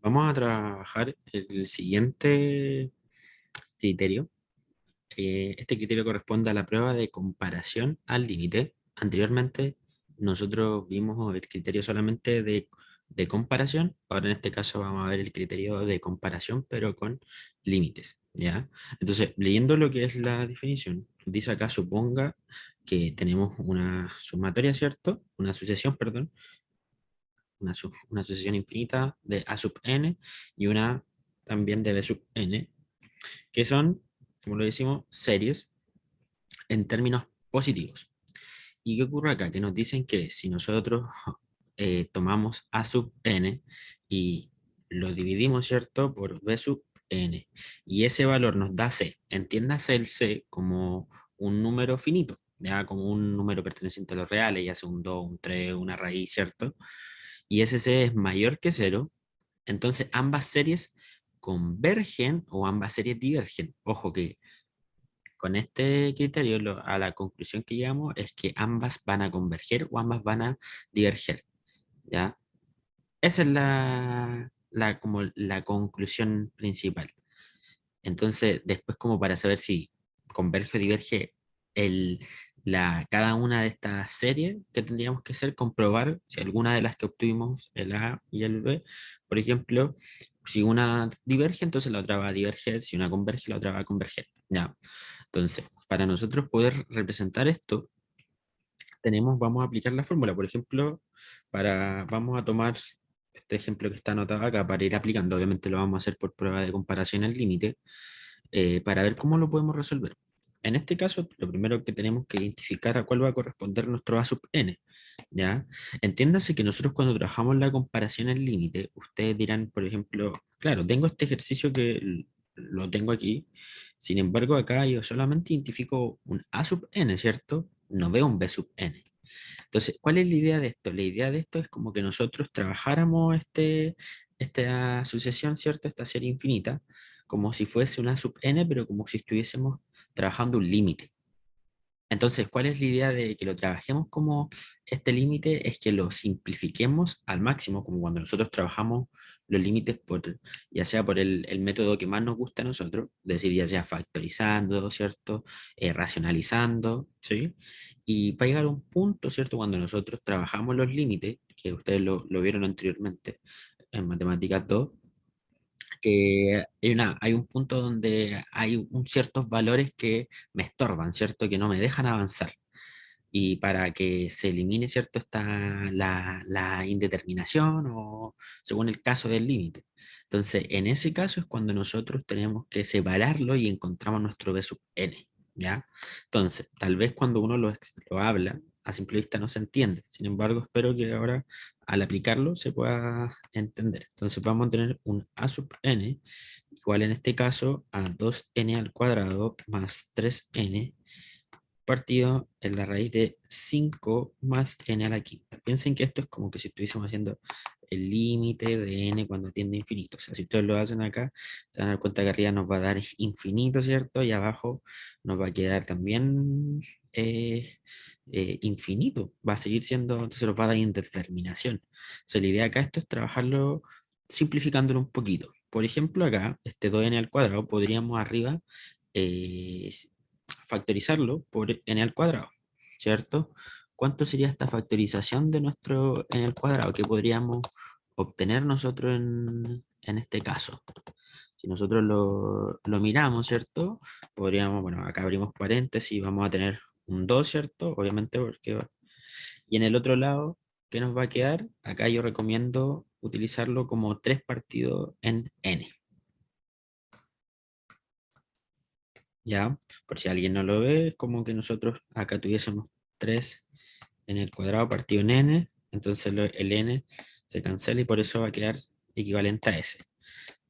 Vamos a trabajar el siguiente criterio. Este criterio corresponde a la prueba de comparación al límite. Anteriormente nosotros vimos el criterio solamente de comparación. Ahora en este caso vamos a ver el criterio de comparación, pero con límites, ¿ya? Entonces, leyendo lo que es la definición, dice acá, suponga que tenemos una sumatoria, ¿cierto? Una sucesión, perdón, una sucesión infinita de A sub n y una también de B sub n, que son, como lo decimos, series en términos positivos. ¿Y qué ocurre acá? Que nos dicen que si nosotros tomamos A sub n y lo dividimos, ¿cierto?, por B sub n, y ese valor nos da C, entiéndase el C como un número finito, ya como un número perteneciente a los reales, ya sea un 2 un 3 una raíz, ¿cierto? Y ese C es mayor que cero, entonces ambas series convergen o ambas series divergen. Ojo que con este criterio a la conclusión que llegamos es que ambas van a converger o ambas van a diverger, ¿ya? Esa es como la conclusión principal. Entonces, después como para saber si converge o diverge el, cada una de estas series, que tendríamos que hacer? Comprobar si alguna de las que obtuvimos, el A y el B, por ejemplo, si una diverge, entonces la otra va a diverger, si una converge, la otra va a converger. ¿Ya? Entonces, para nosotros poder representar esto, vamos a aplicar la fórmula. Por ejemplo, vamos a tomar este ejemplo que está anotado acá para ir aplicando. Obviamente lo vamos a hacer por prueba de comparación al límite, para ver cómo lo podemos resolver. En este caso, lo primero que tenemos que identificar a cuál va a corresponder nuestro A sub n, ¿ya? Entiéndase que nosotros cuando trabajamos la comparación al límite, ustedes dirán, por ejemplo, claro, tengo este ejercicio que lo tengo aquí, sin embargo acá yo solamente identifico un A sub n, ¿cierto? No veo un B sub n. Entonces, ¿cuál es la idea de esto? La idea de esto es como que nosotros trabajáramos esta sucesión, ¿cierto? Esta serie infinita, como si fuese una sub n, pero como si estuviésemos trabajando un límite. Entonces, ¿cuál es la idea de que lo trabajemos como este límite? Es que lo simplifiquemos al máximo, como cuando nosotros trabajamos los límites ya sea por el método que más nos gusta a nosotros, es decir, ya sea factorizando, ¿cierto? Racionalizando, ¿sí? Y para llegar a un punto, ¿cierto? Cuando nosotros trabajamos los límites, que ustedes lo vieron anteriormente en Matemáticas 2, que hay un punto donde hay ciertos valores que me estorban, ¿cierto? Que no me dejan avanzar. Y para que se elimine, ¿cierto? Está la indeterminación o según el caso del límite. Entonces, en ese caso es cuando nosotros tenemos que separarlo y encontramos nuestro B sub n, ¿ya? Entonces, tal vez cuando uno lo habla, a simple vista no se entiende. Sin embargo, espero que ahora al aplicarlo se pueda entender. Entonces, vamos a tener un A sub n igual en este caso a 2n al cuadrado más 3n partido en la raíz de 5 más n a la quinta. Piensen que esto es como que si estuviésemos haciendo el límite de n cuando tiende a infinito. O sea, si ustedes lo hacen acá, se van a dar cuenta que arriba nos va a dar infinito, ¿cierto? Y abajo nos va a quedar también infinito. Va a seguir siendo, entonces nos va a dar indeterminación. O sea, la idea acá esto es trabajarlo simplificándolo un poquito. Por ejemplo, acá, este 2n al cuadrado, podríamos arriba eh, factorizarlo por n al cuadrado, ¿cierto? ¿Cuánto sería esta factorización de nuestro n al cuadrado que podríamos obtener nosotros en este caso? Si nosotros lo miramos, ¿cierto? Podríamos, bueno, acá abrimos paréntesis y vamos a tener un 2, ¿cierto? Obviamente porque y en el otro lado, ¿qué nos va a quedar? Acá yo recomiendo utilizarlo como 3 partido en n, ¿ya? Por si alguien no lo ve, es como que nosotros acá tuviésemos 3 en el cuadrado partido en n, entonces el n se cancela y por eso va a quedar equivalente a s.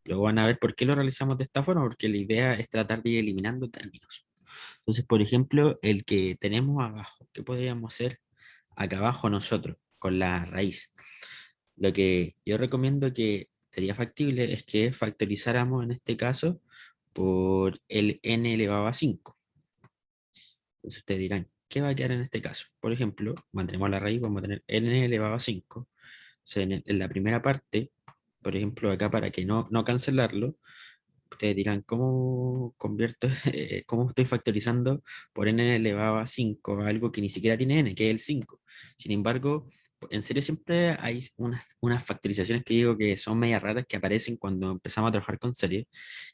Luego van a ver por qué lo realizamos de esta forma, porque la idea es tratar de ir eliminando términos. Entonces, por ejemplo, el que tenemos abajo, ¿qué podríamos hacer acá abajo nosotros con la raíz? Lo que yo recomiendo que sería factible es que factorizáramos en este caso por el n elevado a 5. Entonces ustedes dirán, ¿qué va a quedar en este caso? Por ejemplo, mantenemos la raíz, vamos a tener n elevado a 5. O sea, en la primera parte por ejemplo, acá para que no cancelarlo, ustedes dirán, ¿cómo convierto, cómo estoy factorizando por n elevado a 5 algo que ni siquiera tiene n, que es el 5? Sin embargo, en serio siempre hay unas factorizaciones que digo que son medias raras que aparecen cuando empezamos a trabajar con series,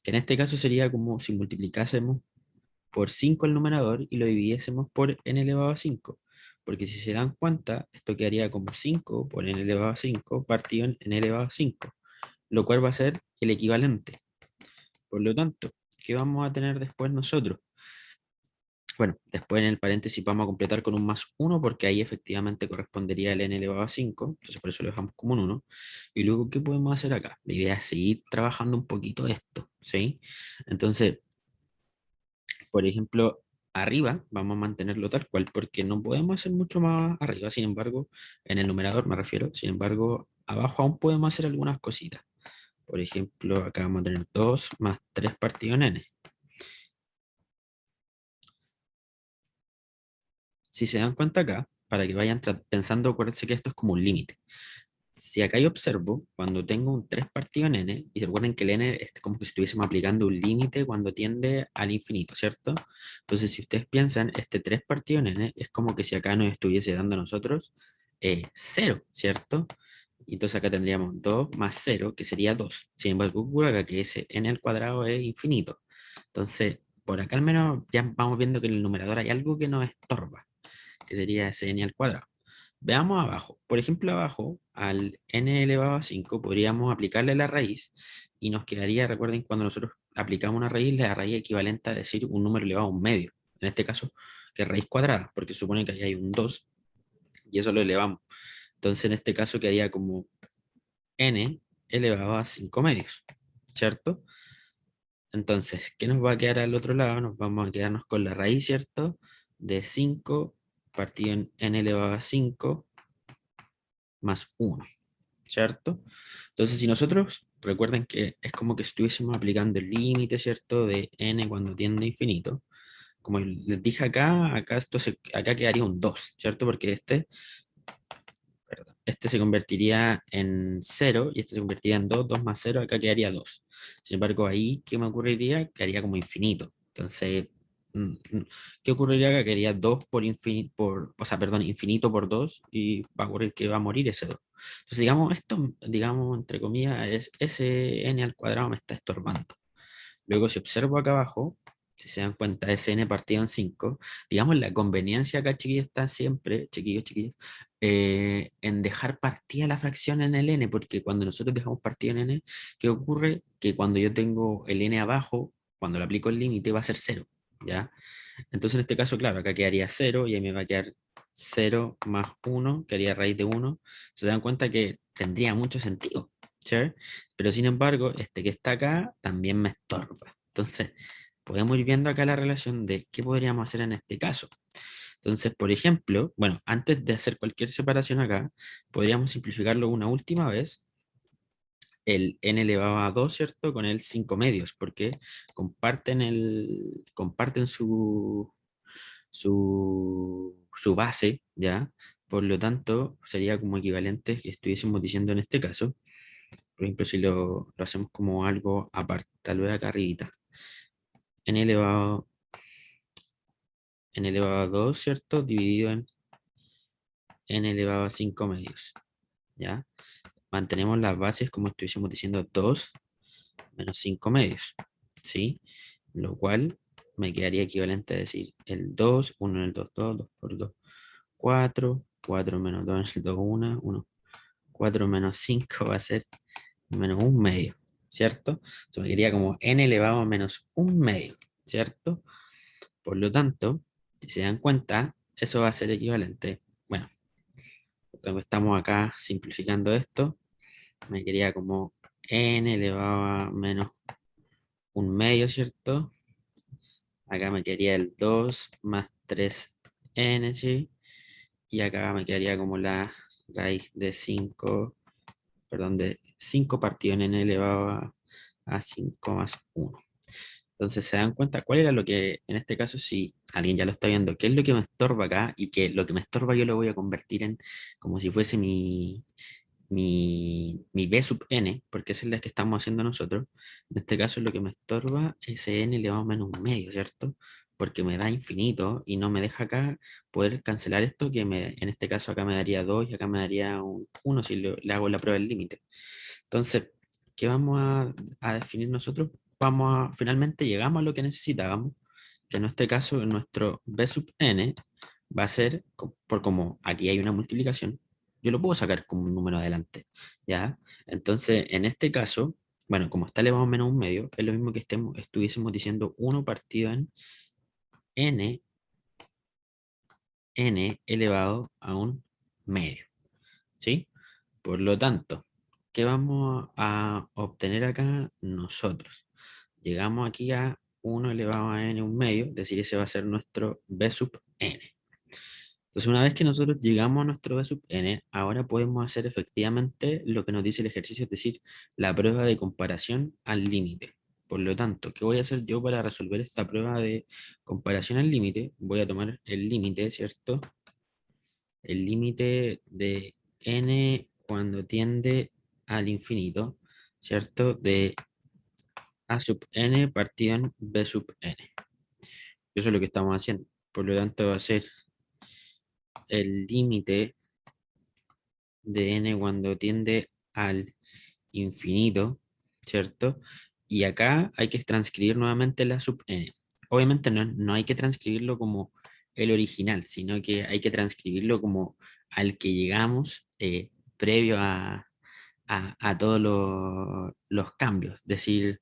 que en este caso sería como si multiplicásemos por 5 el numerador y lo dividiésemos por n elevado a 5. Porque si se dan cuenta, esto quedaría como 5 por n elevado a 5 partido en n elevado a 5, lo cual va a ser el equivalente. Por lo tanto, ¿qué vamos a tener después nosotros? Bueno, después en el paréntesis vamos a completar con un más 1 porque ahí efectivamente correspondería el n elevado a 5, entonces por eso lo dejamos como un 1. Y luego, ¿qué podemos hacer acá? La idea es seguir trabajando un poquito esto, ¿sí? Entonces, por ejemplo, arriba vamos a mantenerlo tal cual porque no podemos hacer mucho más arriba, sin embargo, en el numerador me refiero, sin embargo, abajo aún podemos hacer algunas cositas. Por ejemplo, acá vamos a tener 2 más 3 partido en n. Si se dan cuenta acá, para que vayan pensando, acuérdense que esto es como un límite. Si acá yo observo, cuando tengo un 3 partido en n, y se recuerden que el n es como que si estuviésemos aplicando un límite cuando tiende al infinito, ¿cierto? Entonces, si ustedes piensan, este 3 partido en n es como que si acá nos estuviese dando a nosotros 0, ¿cierto? Y entonces acá tendríamos 2 más 0, que sería 2. Sin embargo, ocurre acá que ese n al cuadrado es infinito. Entonces, por acá al menos ya vamos viendo que en el numerador hay algo que nos estorba, que sería ese n al cuadrado. Veamos abajo. Por ejemplo, abajo, al n elevado a 5 podríamos aplicarle la raíz y nos quedaría, recuerden, cuando nosotros aplicamos una raíz, la raíz equivalente a decir un número elevado a un medio. En este caso, que es raíz cuadrada, porque supone que ahí hay un 2 y eso lo elevamos. Entonces, en este caso quedaría como n elevado a 5 medios, ¿cierto? Entonces, ¿qué nos va a quedar al otro lado? Nos vamos a quedarnos con la raíz, ¿cierto? De 5 partido en n elevado a 5 más 1, ¿cierto? Entonces, si nosotros, recuerden que es como que estuviésemos aplicando el límite, ¿cierto? De n cuando tiende a infinito. Como les dije acá, acá quedaría un 2, ¿cierto? Porque este se convertiría en 0 y este se convertiría en 2, 2 más 0, acá quedaría 2. Sin embargo, ahí, ¿qué me ocurriría? Quedaría como infinito. Entonces, mm, mm, ¿qué ocurriría acá? Quedaría 2 por infinito, o sea, perdón, infinito por 2 y va a ocurrir que va a morir ese 2. Entonces, digamos, esto, digamos, entre comillas, es ese n al cuadrado me está estorbando. Luego, si observo acá abajo, si se dan cuenta, es n partido en 5. Digamos, la conveniencia acá, chiquillos, está siempre, chiquillos, chiquillos, en dejar partida la fracción en el n, porque cuando nosotros dejamos partida en n, ¿qué ocurre? Que cuando yo tengo el n abajo, cuando le aplico el límite, va a ser 0, ¿ya? Entonces, en este caso, claro, acá quedaría 0 y ahí me va a quedar 0 más 1, que haría raíz de 1. Se dan cuenta que tendría mucho sentido, ¿sí? Pero sin embargo, este que está acá también me estorba. Entonces, podemos ir viendo acá la relación de qué podríamos hacer en este caso. Entonces, por ejemplo, bueno, antes de hacer cualquier separación acá, podríamos simplificarlo una última vez, el n elevado a 2, ¿cierto? Con el 5 medios, porque comparten su base, ¿ya? Por lo tanto, sería como equivalente que estuviésemos diciendo en este caso. Por ejemplo, si lo hacemos como algo aparte, tal vez acá arribita. n elevado, n elevado a 2, ¿cierto? Dividido en n elevado a 5 medios, ¿ya? Mantenemos las bases como estuviésemos diciendo 2 menos 5 medios, ¿sí? Lo cual me quedaría equivalente a decir el 2 1 en el 2 2 2 por 2 4 4 menos 2 en el 2 1 4 menos 5 va a ser menos un medio, ¿cierto? Se me quedaría como n elevado a menos un medio, ¿cierto? Por lo tanto, si se dan cuenta, eso va a ser equivalente. Bueno, como estamos acá simplificando esto, me quedaría como n elevado a menos un medio, ¿cierto? Acá me quedaría el 2 más 3n, ¿sí? Y acá me quedaría como la raíz de 5, perdón, de 5 partido en n elevado a 5 más 1. Entonces se dan cuenta cuál era lo que, en este caso, si alguien ya lo está viendo, qué es lo que me estorba acá y que lo que me estorba yo lo voy a convertir en como si fuese mi mi b sub n, porque esa es la que estamos haciendo nosotros. En este caso lo que me estorba es n elevado a menos un medio, ¿cierto? Porque me da infinito y no me deja acá poder cancelar esto, que en este caso acá me daría 2 y acá me daría un 1 si le hago la prueba del límite. Entonces, ¿qué vamos a definir nosotros? Finalmente llegamos a lo que necesitábamos, que en este caso nuestro b sub n va a ser, por como aquí hay una multiplicación, yo lo puedo sacar como un número adelante, ¿ya? Entonces, en este caso, bueno, como está elevado a menos un medio, es lo mismo que estuviésemos diciendo 1 partido en n, n elevado a un medio, ¿sí? Por lo tanto, ¿qué vamos a obtener acá nosotros? Llegamos aquí a 1 elevado a n un medio, es decir, ese va a ser nuestro b sub n. Entonces, una vez que nosotros llegamos a nuestro b sub n, ahora podemos hacer efectivamente lo que nos dice el ejercicio, es decir, la prueba de comparación al límite. Por lo tanto, ¿qué voy a hacer yo para resolver esta prueba de comparación al límite? Voy a tomar el límite, ¿cierto? El límite de n cuando tiende al infinito, ¿cierto? De a sub n partido en b sub n. Eso es lo que estamos haciendo. Por lo tanto, va a ser el límite de n cuando tiende al infinito, ¿cierto? Y acá hay que transcribir nuevamente la sub n. Obviamente no hay que transcribirlo como el original, sino que hay que transcribirlo como al que llegamos previo a todos los cambios. Es decir,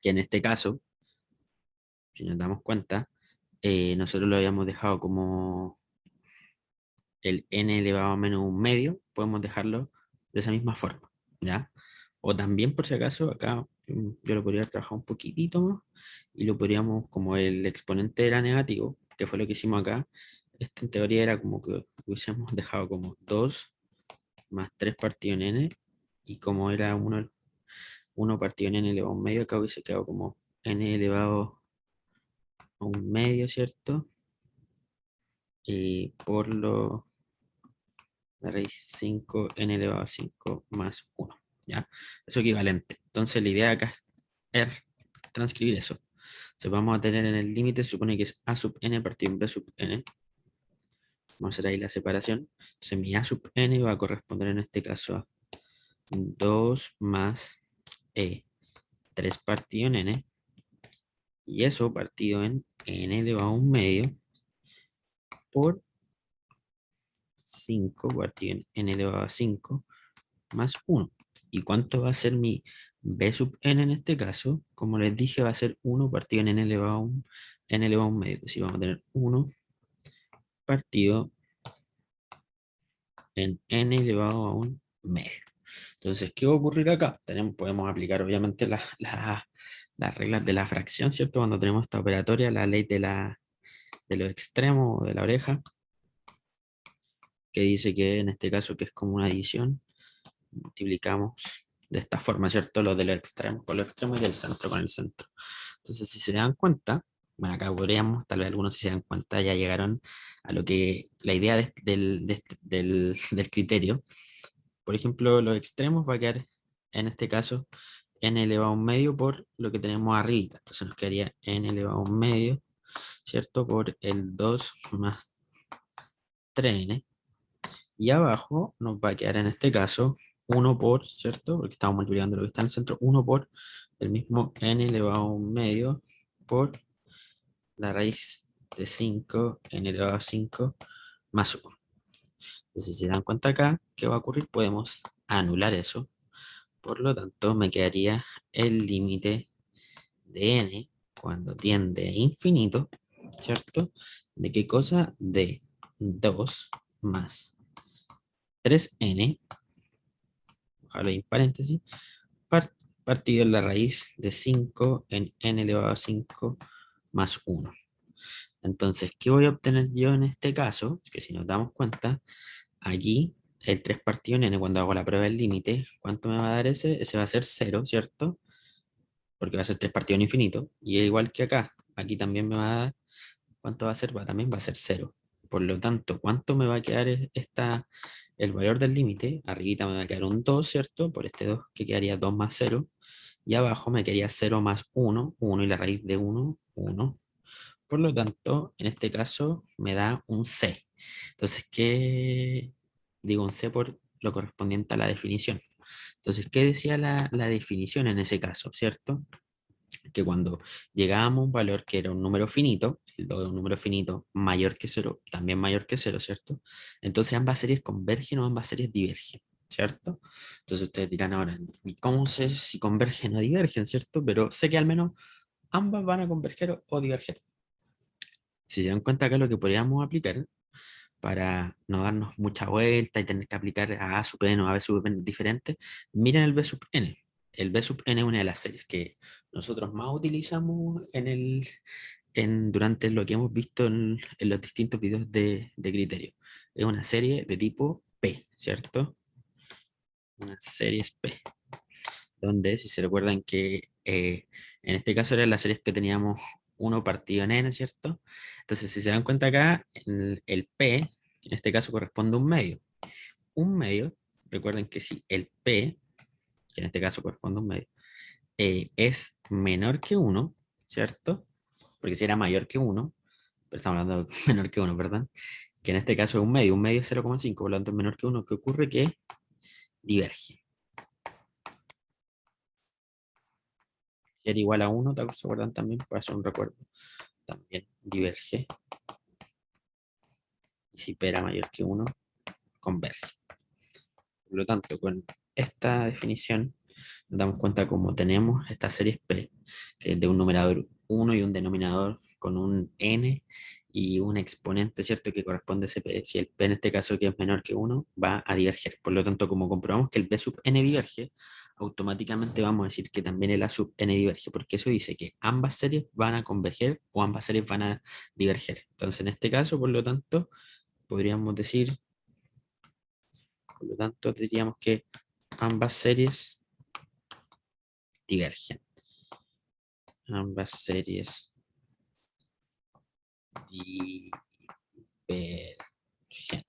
que en este caso, si nos damos cuenta, nosotros lo habíamos dejado como el n elevado a menos un medio, podemos dejarlo de esa misma forma, ¿ya? O también, por si acaso, acá yo lo podría trabajar un poquitito más y lo podríamos, como el exponente era negativo, que fue lo que hicimos acá, este en teoría era como que hubiésemos dejado como 2 más 3 partido en n, y como era uno partido en n elevado a un medio, acá hubiese quedado como n elevado a un medio, ¿cierto? Y por la raíz 5 n elevado a 5 más 1, ¿ya? Eso es equivalente. Entonces la idea acá es transcribir eso. Entonces vamos a tener en el límite, se supone que es a sub n partido en b sub n. Vamos a hacer ahí la separación. Entonces mi a sub n va a corresponder en este caso a 2 más 3 partido en n. Y eso partido en n elevado a un medio por 5 partido en n elevado a 5 más 1. ¿Y cuánto va a ser mi b sub n en este caso? Como les dije, va a ser 1 partido en n elevado a un medio. Si vamos a tener 1 partido en n elevado a un medio. Entonces, ¿qué va a ocurrir acá? Podemos aplicar obviamente las reglas de la fracción, ¿cierto? Cuando tenemos esta operatoria, la ley de los extremos de la oreja, que dice que en este caso que es como una adición, multiplicamos de esta forma, ¿cierto? Los de los extremos con los extremos y del centro con el centro. Entonces, si se dan cuenta, bueno, acá podríamos, tal vez algunos si se dan cuenta ya llegaron a lo que la idea del criterio. Por ejemplo, los extremos va a quedar, en este caso, n elevado a un medio por lo que tenemos arriba. Entonces nos quedaría n elevado a un medio, ¿cierto? Por el 2 más 3n. Y abajo nos va a quedar en este caso 1 por, ¿cierto? Porque estamos multiplicando lo que está en el centro, 1 por el mismo n elevado a un medio por la raíz de 5 n elevado a 5 más 1. Entonces, si se dan cuenta acá, ¿qué va a ocurrir? Podemos anular eso. Por lo tanto, me quedaría el límite de n cuando tiende a infinito, ¿cierto? ¿De qué cosa? De 2 más 3n, ojalá en paréntesis, partido en la raíz de 5 en n elevado a 5 más 1. Entonces, ¿qué voy a obtener yo en este caso? Es que si nos damos cuenta, aquí el 3 partido en n, cuando hago la prueba del límite, ¿cuánto me va a dar ese? Ese va a ser 0, ¿cierto? Porque va a ser 3 partido en infinito. Y igual que acá, aquí también me va a dar, ¿cuánto va a ser? También va a ser 0. Por lo tanto, ¿cuánto me va a quedar el valor del límite? Arribita me va a quedar un 2, ¿cierto? Por este 2 que quedaría 2 más 0. Y abajo me quedaría 0 más 1, 1 y la raíz de 1, 1. Por lo tanto, en este caso me da un C. Entonces, ¿qué? Digo un C por lo correspondiente a la definición. Entonces, ¿qué decía la definición en ese caso, cierto? Que cuando llegábamos a un valor que era un número finito, el do de un número finito mayor que cero, también mayor que cero, ¿cierto? Entonces ambas series convergen o ambas series divergen, ¿cierto? Entonces ustedes dirán ahora, ¿y cómo sé si convergen o divergen, ¿cierto? Pero sé que al menos ambas van a converger o diverger. Si se dan cuenta acá lo que podríamos aplicar para no darnos mucha vuelta y tener que aplicar a sub n o a b sub n diferente, miren el b sub n. El b sub n es una de las series que nosotros más utilizamos durante lo que hemos visto en los distintos videos de criterio. Es una serie de tipo P, ¿cierto? Una serie P, donde si se recuerdan que en este caso eran las series que teníamos uno partido en n, ¿cierto? Entonces, si se dan cuenta acá, el P, en este caso corresponde a un medio. Un medio, recuerden que si el P, que en este caso corresponde a un medio, es menor que uno, ¿cierto? Porque si era mayor que uno, pero estamos hablando de menor que uno, ¿verdad? Que en este caso es un medio es 0,5, por lo tanto es menor que uno, ¿qué ocurre? Que diverge. Si era igual a uno, ¿te acuerdan también? Para hacer un recuerdo, también diverge. Y si P era mayor que uno, converge. Por lo tanto, con esta definición nos damos cuenta cómo tenemos esta serie P, que es de un numerador 1 y un denominador con un n y un exponente, ¿cierto?, que corresponde a ese P. Si el P en este caso que es menor que 1, va a diverger. Por lo tanto, como comprobamos que el B sub n diverge, automáticamente vamos a decir que también el A sub n diverge, porque eso dice que ambas series van a converger o ambas series van a diverger. Entonces, en este caso, por lo tanto, podríamos decir, por lo tanto, diríamos que ambas series divergen. Ambas series divergen.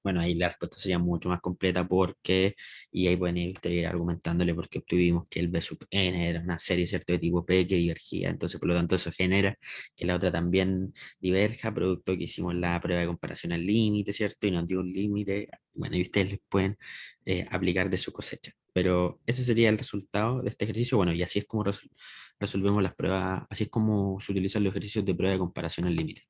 Bueno, ahí la respuesta sería mucho más completa porque, y ahí pueden ir argumentándole porque obtuvimos que el B sub n era una serie, ¿cierto?, de tipo P que divergía, entonces por lo tanto eso genera que la otra también diverja, producto que hicimos la prueba de comparación al límite, ¿cierto? Y nos dio un límite, bueno, y ustedes les pueden aplicar de su cosecha. Pero ese sería el resultado de este ejercicio, bueno, y así es como resolvemos las pruebas, así es como se utilizan los ejercicios de prueba de comparación al límite.